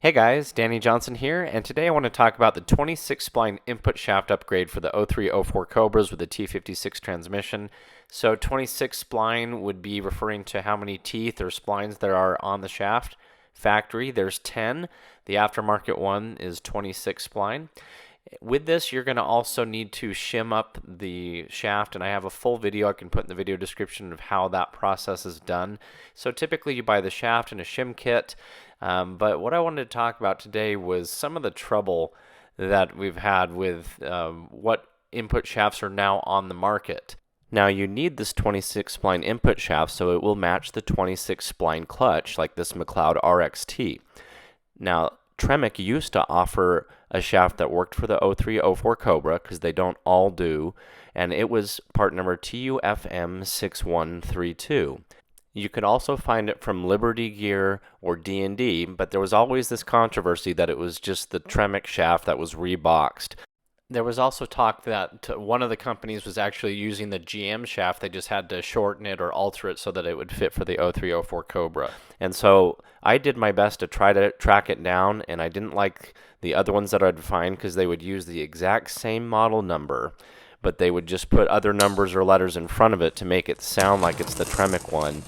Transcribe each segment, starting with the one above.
Hey guys, Danny Johnson here, and today I want to talk about the 26 spline input shaft upgrade for the 0304 Cobras with the T56 transmission. So 26 spline would be referring to how many teeth or splines there are on the shaft. Factory, there's 10. The aftermarket one is 26 spline. With this, you're going to also need to shim up the shaft, and I have a full video I can put in the video description of how that process is done. So typically you buy the shaft and a shim kit, but what I wanted to talk about today was some of the trouble that we've had with what input shafts are now on the market. Now you need this 26 spline input shaft so it will match the 26 spline clutch like this McLeod RXT. Now Tremec used to offer a shaft that worked for the 0304 Cobra because they don't all do, and it was part number TUFM6132. You could also find it from Liberty Gear or D&D, but there was always this controversy that it was just the Tremec shaft that was reboxed. There was also talk that one of the companies was actually using the GM shaft. They just had to shorten it or alter it so that it would fit for the 0304 Cobra. And so I did my best to try to track it down, and I didn't like the other ones that I'd find because they would use the exact same model number, but they would just put other numbers or letters in front of it to make it sound like it's the Tremec one.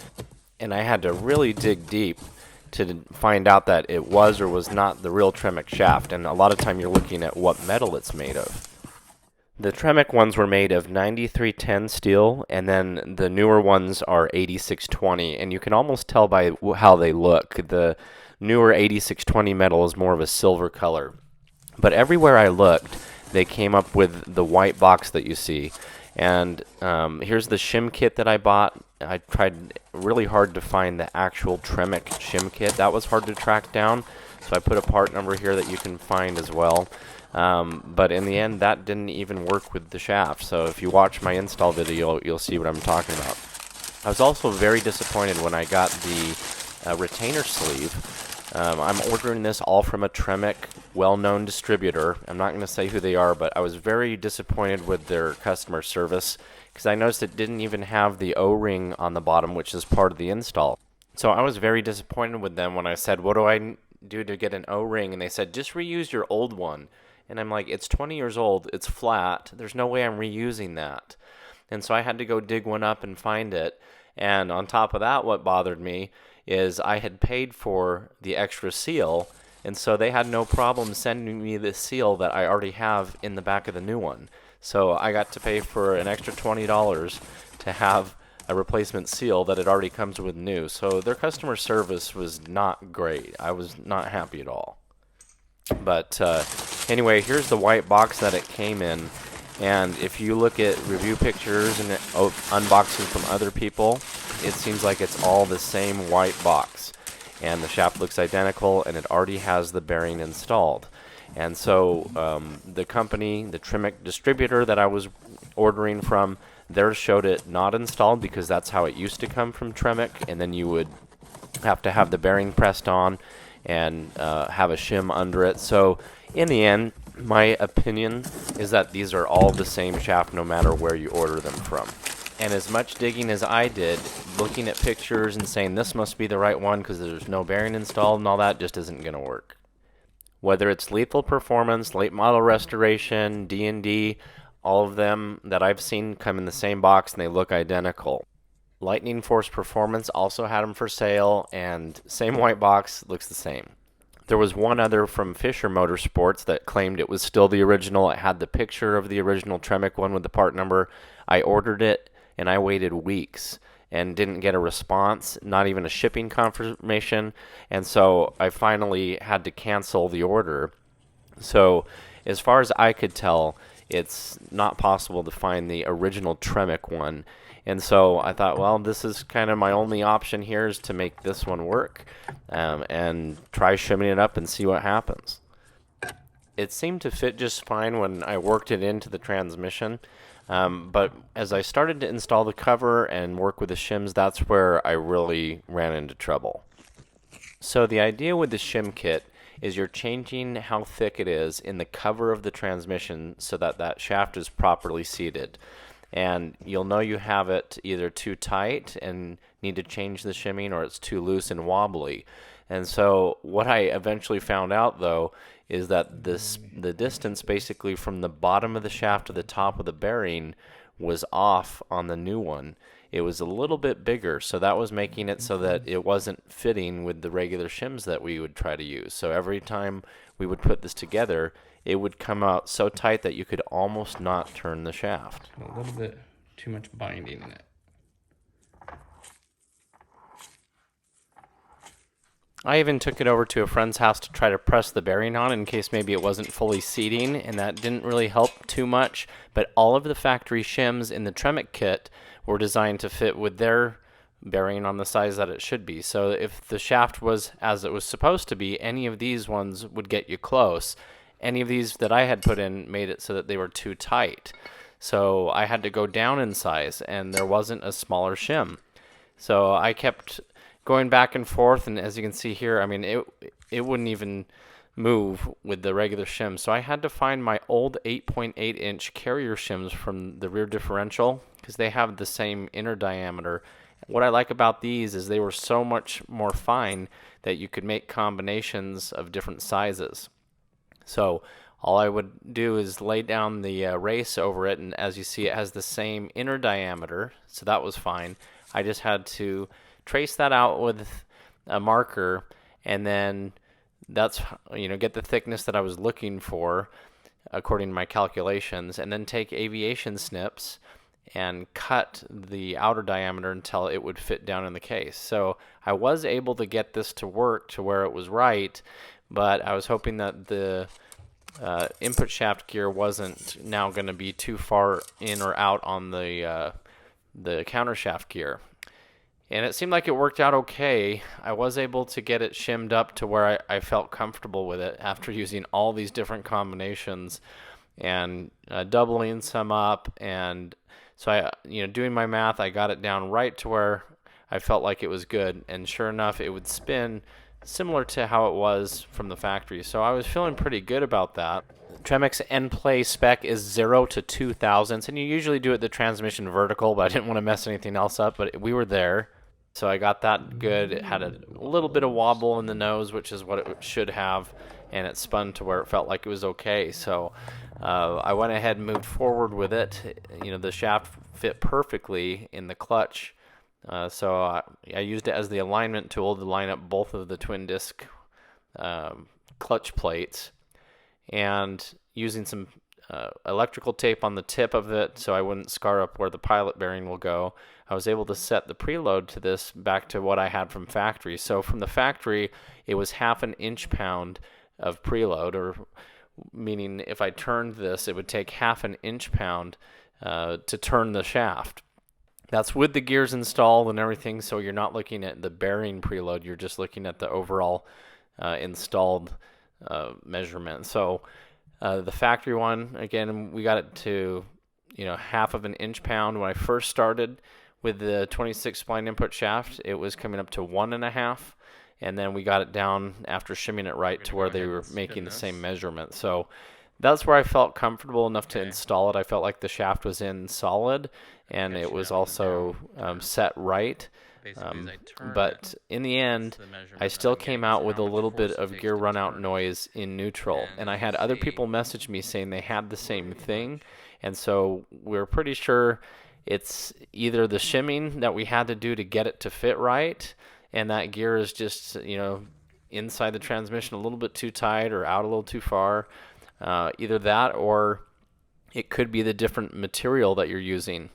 And I had to really dig deep to find out that it was or was not the real Tremec shaft, and a lot of time you're looking at what metal it's made of. The Tremec ones were made of 9310 steel, and then the newer ones are 8620, and you can almost tell by how they look. The newer 8620 metal is more of a silver color. But everywhere I looked, they came up with the white box that you see. And here's the shim kit that I bought. I tried really hard to find the actual Tremec shim kit. That was hard to track down, so I put a part number here that you can find as well. But in the end, that didn't even work with the shaft. So if you watch my install video, you'll see what I'm talking about. I was also very disappointed when I got the retainer sleeve. I'm ordering this all from a Tremec well-known distributor. I'm not going to say who they are, but I was very disappointed with their customer service because I noticed it didn't even have the O-ring on the bottom, which is part of the install. So I was very disappointed with them when I said, what do I do to get an O-ring? And they said, just reuse your old one. And I'm like, it's 20 years old, it's flat, there's no way I'm reusing that. And so I had to go dig one up and find it. And on top of that, what bothered me is I had paid for the extra seal, and so they had no problem sending me the seal that I already have in the back of the new one. So I got to pay for an extra $20 to have a replacement seal that it already comes with new. So their customer service was not great. I was not happy at all. But anyway, here's the white box that it came in. And if you look at review pictures and unboxing from other people, it seems like it's all the same white box. And the shaft looks identical, and it already has the bearing installed. And so the company, the Tremec distributor that I was ordering from, theirs showed it not installed because that's how it used to come from Tremec. And then you would have to have the bearing pressed on and have a shim under it. So in the end, my opinion is that these are all the same shaft no matter where you order them from. And as much digging as I did, looking at pictures and saying this must be the right one because there's no bearing installed and all that just isn't going to work. Whether it's Lethal Performance, Late Model Restoration, D&D, all of them that I've seen come in the same box and they look identical. Lightning Force Performance also had them for sale, and same white box, looks the same. There was one other from Fisher Motorsports that claimed it was still the original. It had the picture of the original Tremec one with the part number. I ordered it, and I waited weeks and didn't get a response, not even a shipping confirmation, and so I finally had to cancel the order. So as far as I could tell, it's not possible to find the original Tremec one. And so I thought, well, this is kind of my only option here is to make this one work and try shimming it up and see what happens. It seemed to fit just fine when I worked it into the transmission, but as I started to install the cover and work with the shims, that's where I really ran into trouble. So the idea with the shim kit is you're changing how thick it is in the cover of the transmission so that that shaft is properly seated. And you'll know you have it either too tight and need to change the shimming, or it's too loose and wobbly. And so what I eventually found out, though, is that the distance basically from the bottom of the shaft to the top of the bearing was off on the new one. It was a little bit bigger, so that was making it so that it wasn't fitting with the regular shims that we would try to use. So every time we would put this together, it would come out so tight that you could almost not turn the shaft. A little bit too much binding in it. I even took it over to a friend's house to try to press the bearing on in case maybe it wasn't fully seating, and that didn't really help too much. But all of the factory shims in the Tremec kit were designed to fit with their bearing on the size that it should be. So if the shaft was as it was supposed to be, any of these ones would get you close. Any of these that I had put in made it so that they were too tight. So I had to go down in size, and there wasn't a smaller shim. So I kept going back and forth, and as you can see here, I mean, it wouldn't even move with the regular shim. So I had to find my old 8.8 inch carrier shims from the rear differential, because they have the same inner diameter. What I like about these is they were so much more fine that you could make combinations of different sizes. So all I would do is lay down the race over it, and as you see, it has the same inner diameter, so that was fine. I just had to trace that out with a marker, and then that's, get the thickness that I was looking for according to my calculations, and then take aviation snips and cut the outer diameter until it would fit down in the case. So I was able to get this to work to where it was right, but I was hoping that the input shaft gear wasn't now going to be too far in or out on the counter shaft gear. And it seemed like it worked out okay. I was able to get it shimmed up to where I felt comfortable with it after using all these different combinations and doubling some up. And so doing my math, I got it down right to where I felt like it was good. And sure enough, it would spin similar to how it was from the factory. So I was feeling pretty good about that. Tremec's end play spec is 0 to 2 thousandths, and you usually do it the transmission vertical, but I didn't want to mess anything else up, but we were there. So I got that good. It had a little bit of wobble in the nose, which is what it should have, and it spun to where it felt like it was okay. So I went ahead and moved forward with it. The shaft fit perfectly in the clutch. So I used it as the alignment tool to line up both of the twin disc clutch plates, and using some electrical tape on the tip of it so I wouldn't scar up where the pilot bearing will go. I was able to set the preload to this back to what I had from factory. So from the factory, it was 1/2 inch-pound of preload, or meaning if I turned this, it would take 1/2 inch-pound to turn the shaft. That's with the gears installed and everything, so you're not looking at the bearing preload, you're just looking at the overall installed measurement. So the factory one, again, we got it to 1/2 inch-pound. When I first started with the 26 spline input shaft, it was coming up to 1.5, and then we got it down after shimming it right to where they were making the same measurement. So that's where I felt comfortable enough to install it. I felt like the shaft was in solid, and it was also set right. But in the end, I still came out with a little bit of gear runout noise in neutral. And I had other people message me saying they had the same thing. And so we're pretty sure it's either the shimming that we had to do to get it to fit right, and that gear is just, inside the transmission a little bit too tight or out a little too far. Either that, or it could be the different material that you're using.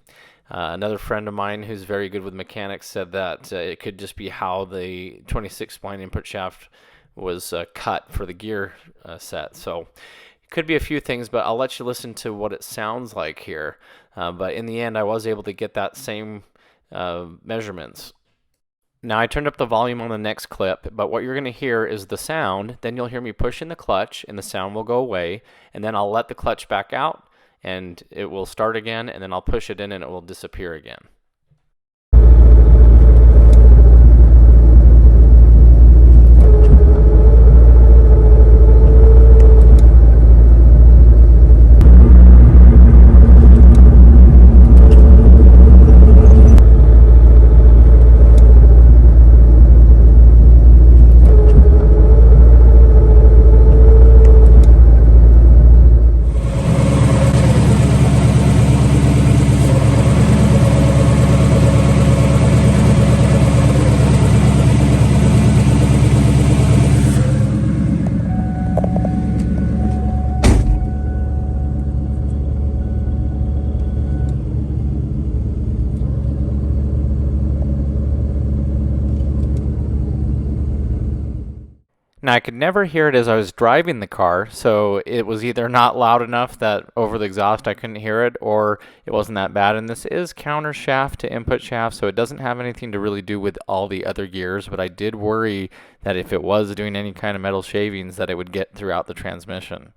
Another friend of mine who's very good with mechanics said that it could just be how the 26 spline input shaft was cut for the gear set. So it could be a few things, but I'll let you listen to what it sounds like here. But in the end, I was able to get that same measurements. Now I turned up the volume on the next clip, but what you're going to hear is the sound. Then you'll hear me push in the clutch, and the sound will go away. And then I'll let the clutch back out, and it will start again, and then I'll push it in, and it will disappear again. Now, I could never hear it as I was driving the car, so it was either not loud enough that over the exhaust I couldn't hear it, or it wasn't that bad. And this is counter shaft to input shaft, so it doesn't have anything to really do with all the other gears, but I did worry that if it was doing any kind of metal shavings that it would get throughout the transmission.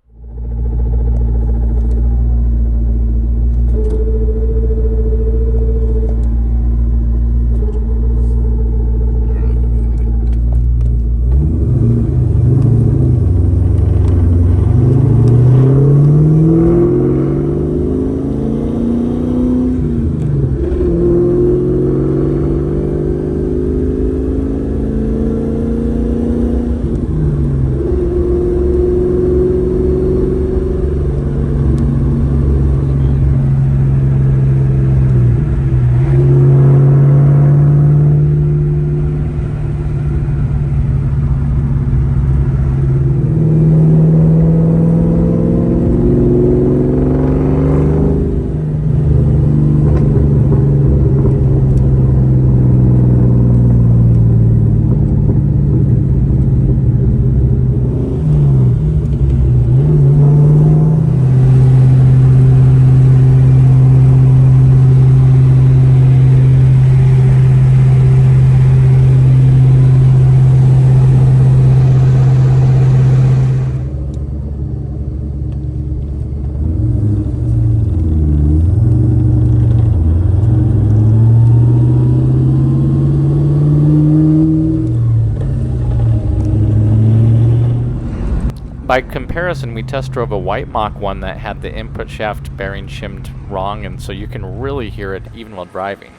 By comparison, we test drove a white Mach 1 that had the input shaft bearing shimmed wrong, and so you can really hear it even while driving.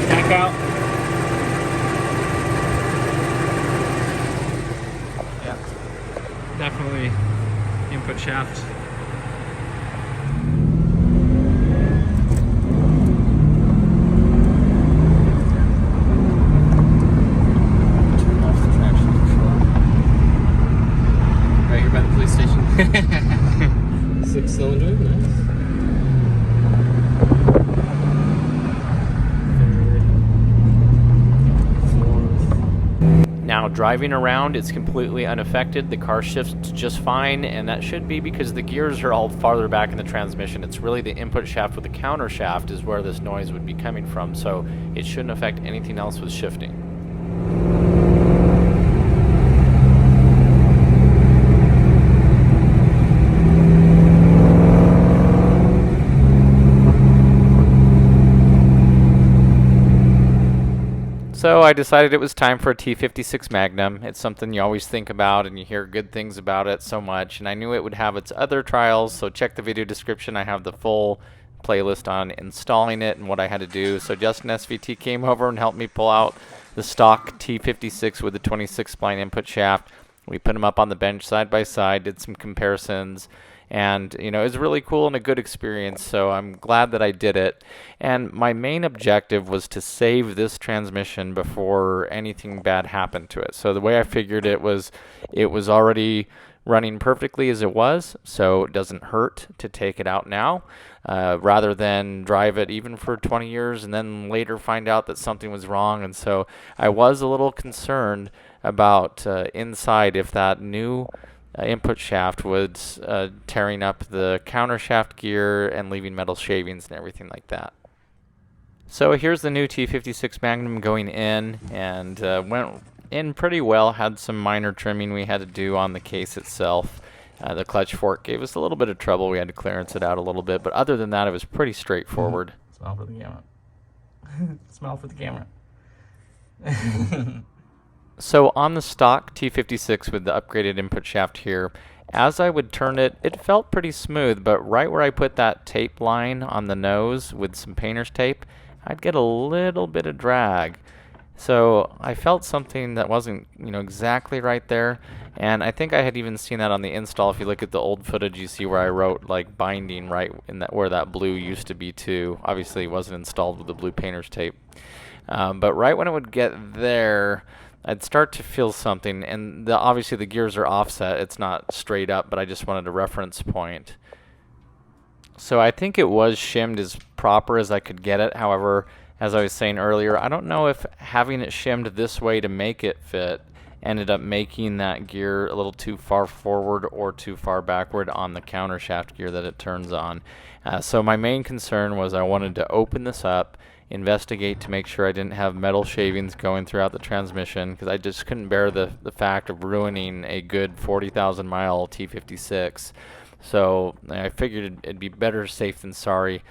Back out. Yeah, definitely input shaft. Six-cylinder, nice. Now, driving around, it's completely unaffected. The car shifts just fine, and that should be because the gears are all farther back in the transmission. It's really the input shaft with the counter shaft is where this noise would be coming from, so it shouldn't affect anything else with shifting. So I decided it was time for a T56 Magnum. It's something you always think about and you hear good things about it so much, and I knew it would have its other trials, so check the video description. I have the full playlist on installing it and what I had to do. So Justin SVT came over and helped me pull out the stock T56 with the 26 spline input shaft. We put them up on the bench side by side, did some comparisons, and you know, it was really cool and a good experience, so I'm glad that I did it. And my main objective was to save this transmission before anything bad happened to it. So the way I figured it was already running perfectly as it was, so it doesn't hurt to take it out now, rather than drive it even for 20 years and then later find out that something was wrong. And so I was a little concerned about inside if that new input shaft was tearing up the counter shaft gear and leaving metal shavings and everything like that. So here's the new T56 Magnum going in, and went in pretty well. Had some minor trimming we had to do on the case itself. The clutch fork gave us a little bit of trouble. We had to clearance it out a little bit, but other than that, it was pretty straightforward. Smile for the camera. Smile for the camera. So on the stock T56 with the upgraded input shaft here, as I would turn it, it felt pretty smooth, but right where I put that tape line on the nose with some painter's tape, I'd get a little bit of drag. So I felt something that wasn't, exactly right there, and I think I had even seen that on the install. If you look at the old footage, you see where I wrote like binding right in that where that blue used to be too. Obviously, it wasn't installed with the blue painter's tape, but right when it would get there, I'd start to feel something, and obviously the gears are offset. It's not straight up, but I just wanted a reference point. So I think it was shimmed as proper as I could get it. However, as I was saying earlier, I don't know if having it shimmed this way to make it fit ended up making that gear a little too far forward or too far backward on the countershaft gear that it turns on. So my main concern was I wanted to open this up, investigate to make sure I didn't have metal shavings going throughout the transmission, because I just couldn't bear the fact of ruining a good 40,000 mile T56. So I figured it'd be better safe than sorry.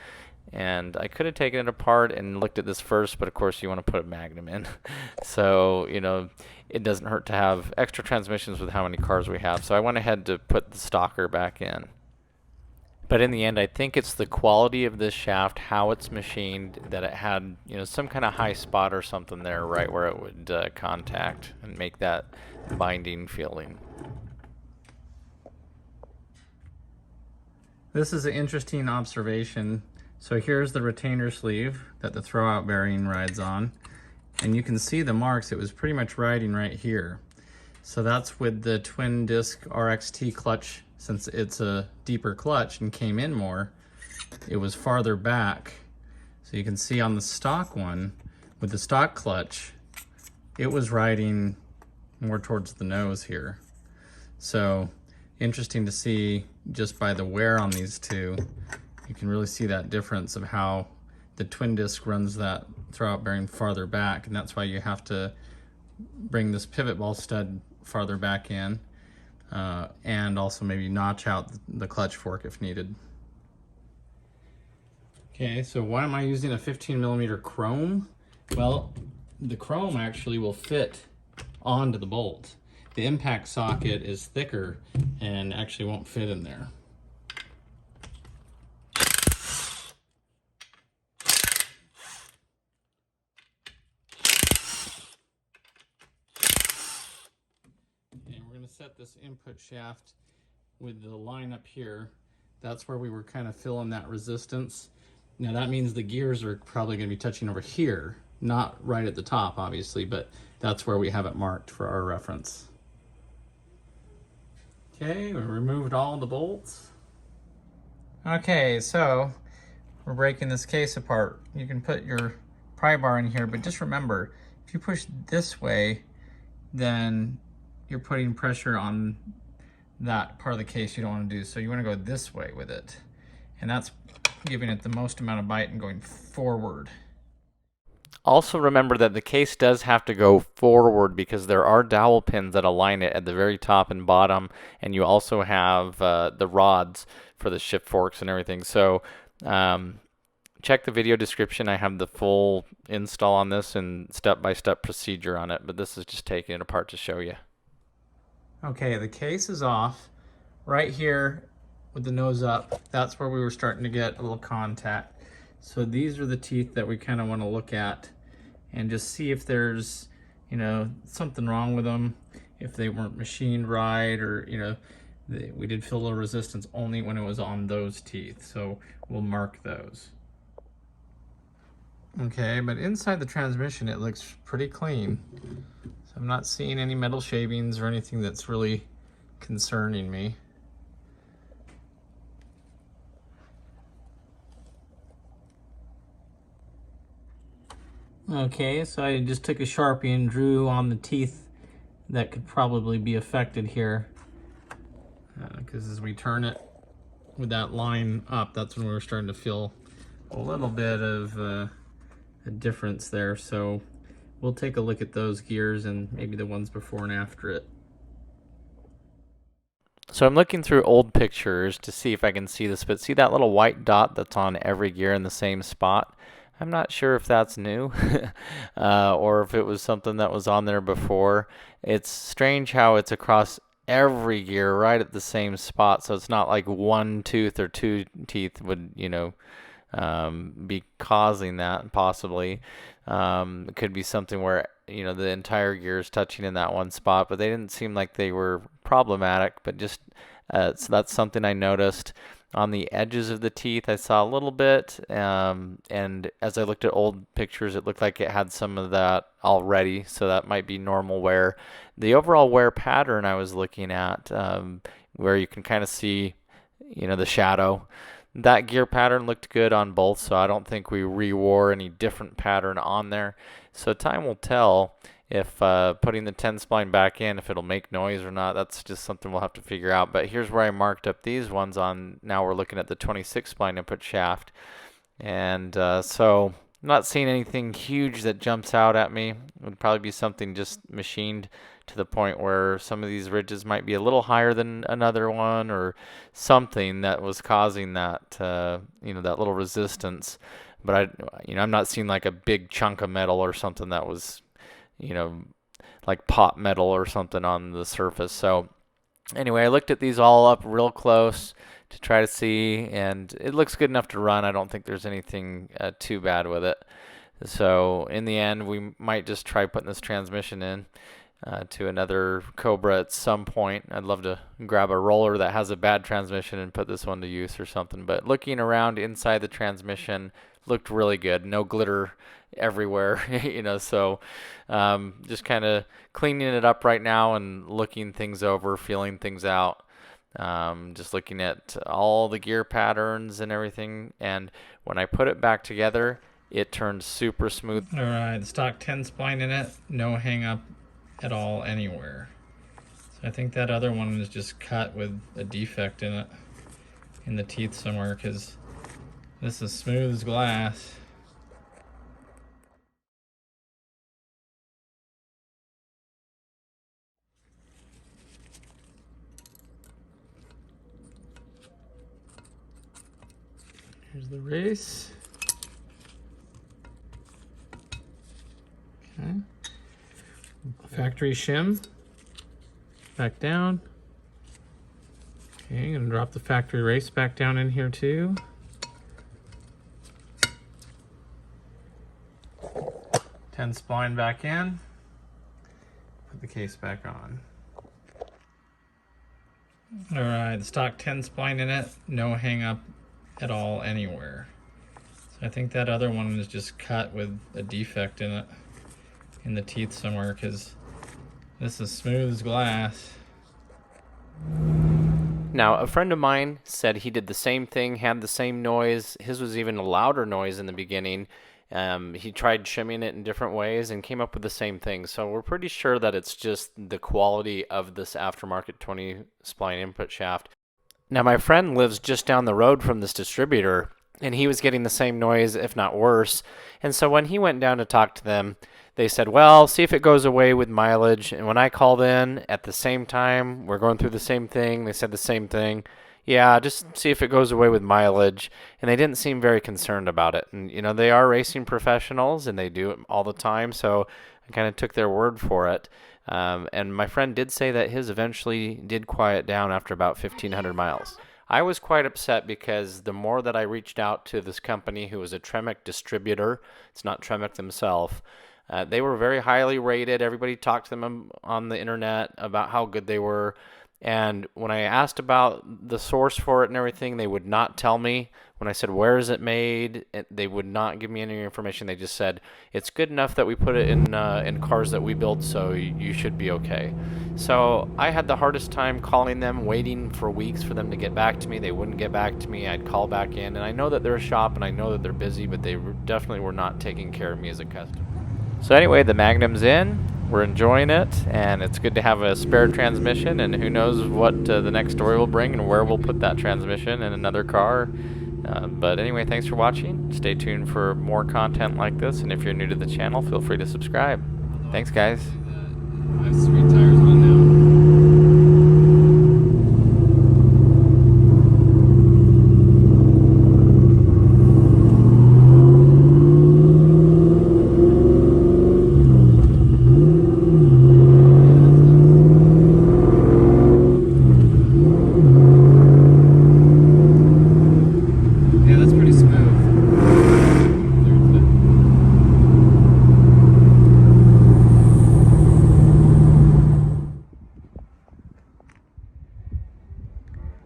And I could have taken it apart and looked at this first, but of course you want to put a Magnum in. So, you know, it doesn't hurt to have extra transmissions with how many cars we have. So I went ahead to put the stocker back in. But in the end, I think it's the quality of this shaft, how it's machined, that it had, you know, some kind of high spot or something there right where it would contact and make that binding feeling. This is an interesting observation. So here's the retainer sleeve that the throwout bearing rides on. And you can see the marks. It was pretty much riding right here. So that's with the twin disc RXT clutch. Since it's a deeper clutch and came in more, it was farther back. So you can see on the stock one, with the stock clutch, it was riding more towards the nose here. So interesting to see just by the wear on these two. You can really see that difference of how the twin disc runs that throwout bearing farther back, and that's why you have to bring this pivot ball stud farther back in, and also maybe notch out the clutch fork if needed. Okay, so why am I using a 15mm chrome? Well, the chrome actually will fit onto the bolt. The impact socket is thicker and actually won't fit in there. Set this input shaft with the line up here. That's where we were kind of feeling that resistance. Now that means the gears are probably going to be touching over here, not right at the top obviously, but that's where we have it marked for our reference. Okay, we removed all the bolts. Okay, so we're breaking this case apart. You can put your pry bar in here, but just remember, if you push this way, then you're putting pressure on that part of the case you don't want to do. So you want to go this way with it. And that's giving it the most amount of bite and going forward. Also remember that the case does have to go forward because there are dowel pins that align it at the very top and bottom, and you also have the rods for the shift forks and everything. So check the video description. I have the full install on this and step-by-step procedure on it, but this is just taking it apart to show you. Okay, the case is off. Right here with the nose up, that's where we were starting to get a little contact. So these are the teeth that we kind of want to look at and just see if there's, you know, something wrong with them, if they weren't machined right, or, you know, we did feel a little resistance only when it was on those teeth. So we'll mark those. Okay, but inside the transmission, it looks pretty clean. So I'm not seeing any metal shavings or anything that's really concerning me. Okay, so I just took a Sharpie and drew on the teeth that could probably be affected here. Because as we turn it with that line up, that's when we were starting to feel a little bit of a difference there. So we'll take a look at those gears and maybe the ones before and after it. So I'm looking through old pictures to see if I can see this, but see that little white dot that's on every gear in the same spot? I'm not sure if that's new or if it was something that was on there before. It's strange how it's across every gear right at the same spot, so it's not like one tooth or two teeth would, you know, be causing that possibly. It could be something where, you know, the entire gear is touching in that one spot, but they didn't seem like they were problematic, but just so that's something I noticed. On the edges of the teeth, I saw a little bit, and as I looked at old pictures, it looked like it had some of that already, so that might be normal wear. The overall wear pattern I was looking at, where you can kind of see, you know, the shadow, That gear pattern looked good on both, so I don't think we re-wore any different pattern on there. So time will tell if putting the 10 spline back in, if it'll make noise or not. That's just something we'll have to figure out. But here's where I marked up these ones on. Now we're looking at the 26 spline input shaft. And so I'm not seeing anything huge that jumps out at me. It would probably be something just machined to the point where some of these ridges might be a little higher than another one, or something that was causing that, that little resistance. But I'm not seeing like a big chunk of metal or something that was, like pot metal or something on the surface. So anyway, I looked at these all up real close to try to see, and it looks good enough to run. I don't think there's anything too bad with it. So in the end, we might just try putting this transmission in to another Cobra at some point. I'd love to grab a roller that has a bad transmission and put this one to use or something. But looking around inside the transmission looked really good. No glitter everywhere, so just kind of cleaning it up right now and looking things over, feeling things out. Just looking at all the gear patterns and everything, and when I put it back together, it turned super smooth. All right, stock 10 spline in it, no hang up at all anywhere. So I think that other one is just cut with a defect in it, in the teeth somewhere, because this is smooth as glass. Here's the race. Okay. Factory shim. Back down. Okay, I'm gonna drop the factory race back down in here too. Ten spline back in. Put the case back on. All right, stock 10 spline in it, no hang up at all anywhere. So I think that other one is just cut with a defect in it, in the teeth somewhere, because this is smooth as glass. Now, a friend of mine said he did the same thing, had the same noise. His was even a louder noise in the beginning. He tried shimming it in different ways and came up with the same thing. So we're pretty sure that it's just the quality of this aftermarket 20 spline input shaft. Now, my friend lives just down the road from this distributor, and he was getting the same noise, if not worse. And so when he went down to talk to them, they said, well, see if it goes away with mileage. And when I called in at the same time, we're going through the same thing. They said the same thing. Yeah, just see if it goes away with mileage. And they didn't seem very concerned about it. And, they are racing professionals, and they do it all the time. So I kind of took their word for it. And my friend did say that his eventually did quiet down after about 1,500 miles. I was quite upset because the more that I reached out to this company, who was a Tremec distributor, it's not Tremec themselves, they were very highly rated. Everybody talked to them on the internet about how good they were. And when I asked about the source for it and everything, they would not tell me. When I said, where is it made, they would not give me any information. They just said, it's good enough that we put it in cars that we build, so you should be okay. So I had the hardest time calling them, waiting for weeks for them to get back to me. They wouldn't get back to me. I'd call back in. And I know that they're a shop, and I know that they're busy, but they definitely were not taking care of me as a customer. So anyway, the Magnum's in. We're enjoying it, and it's good to have a spare transmission, and who knows what the next story will bring and where we'll put that transmission in another car. But anyway, thanks for watching. Stay tuned for more content like this, and if you're new to the channel, feel free to subscribe. Thanks, guys. I have sweet tires on now.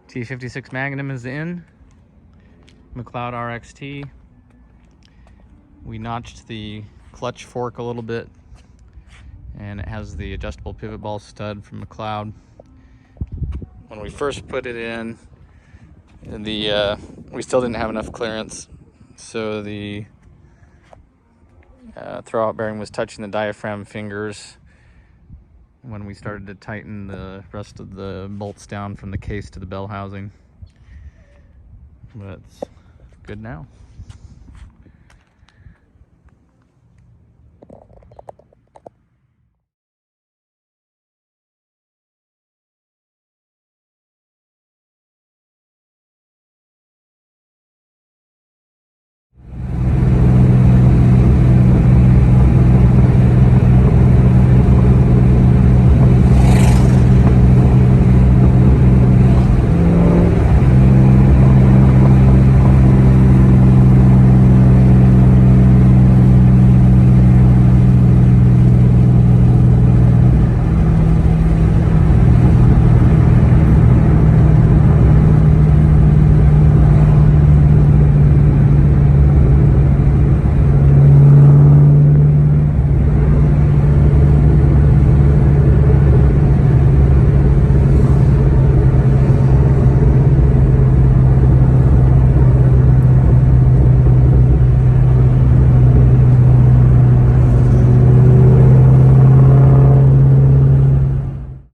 T56 Magnum is in. McLeod RXT. We notched the clutch fork a little bit, and it has the adjustable pivot ball stud from McLeod. When we first put it in, the we still didn't have enough clearance. So the throwout bearing was touching the diaphragm fingers when we started to tighten the rest of the bolts down from the case to the bell housing. But it's good now.